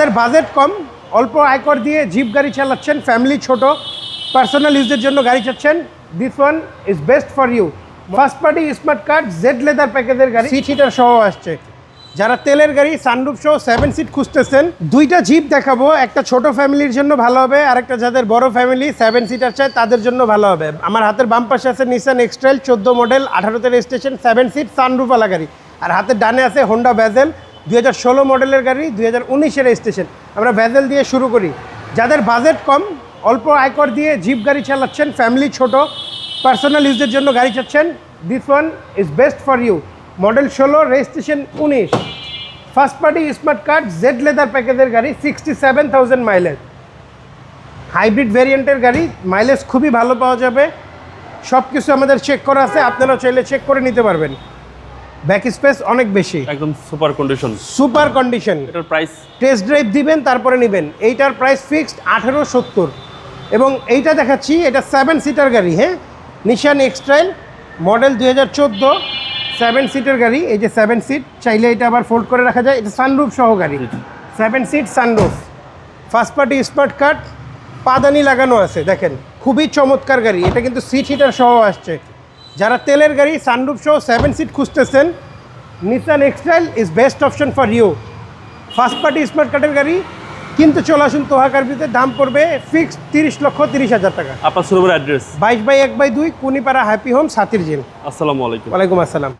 যাদের বাজেট কম, অল্প আয়কর দিয়ে জিপ গাড়ি চালাচ্ছেন, ফ্যামিলি ছোট, পার্সোনাল ইউজের জন্য গাড়ি চাচ্ছেন, this one is best for you. First party smart card Z leather প্যাকেজের গাড়ি, সিট হিটার সহ আসছে। যারা তেলের গাড়ি সানরুফ সহ 7 সিট খুঁজতেছেন, দুইটা জিপ দেখাবো। একটা ছোট ফ্যামিলির জন্য ভালো হবে, আর একটা যাদের বড় ফ্যামিলি 7 সিটার চায় তাদের জন্য ভালো হবে। আমার হাতের বাম পাশে আছে নিসান এক্সট্রাইল 14 মডেল, 18তে রেজিস্ট্রেশন, 7 সিট সানরুফওয়ালা গাড়ি। আর হাতের ডানে আছে হোন্ডা ভ্যাজেল 2016 মডেলের গাড়ি, 2019-এর রেজিস্ট্রেশন। আমরা ভ্যাজেল দিয়ে শুরু করি। যাদের বাজেট কম, অল্প আয়কর দিয়ে জিপ গাড়ি চালাচ্ছেন, ফ্যামিলি ছোট, পার্সোনাল ইউজের জন্য গাড়ি চাচ্ছেন, this one is best for you. Model 16, registration 19, first party smart card Z leather প্যাকেজের গাড়ি, 67,000 মাইলেজ, হাইব্রিড ভ্যারিয়েন্টের গাড়ি। মাইলেজ খুবই ভালো পাওয়া যাবে, সব কিছু আমাদের চেক করা আছে, আপনারাও চাইলে চেক করে নিতে পারবেন। ব্যাক স্পেস অনেক বেশি, একদম সুপার কন্ডিশন। Super condition. এটার প্রাইস টেস্ট ড্রাইভ দিবেন তারপরে নেবেন। এইটার প্রাইস ফিক্সড 1870। এবং এইটা দেখাচ্ছি, এটা 7 সিটার গাড়ি। হ্যাঁ, নিসান এক্সট্রাইল মডেল 2014, 7 সিটের গাড়ি। এই যে 7 সিট, চাইলে এটা আবার ফোল্ড করে রাখা যায়। এটা সানরুফ সহ গাড়ি, 7 seat sunroof, first party smart card, পাদানি লাগানো আছে। দেখেন খুবই চমৎকার গাড়ি। এটা কিন্তু সিট হিটার সহ আসছে। যারা তেলের গাড়ি সানরুফ সহ 7 সিট খুঁজতেছেন, Nissan X Trail is best option for you. First party smart কার্ডের গাড়ি কিন্তু চলে আসুন তোহা কার্ভিতে। দাম পড়বে ফিক্সড 30,30,000 টাকা। আপনার শোরুমের অ্যাড্রেস 22/1/2 কুনিপাড়া হ্যাপি হোম, সাতির জিন। আসসালামু আলাইকুম। ওয়ালাইকুম আসসালাম।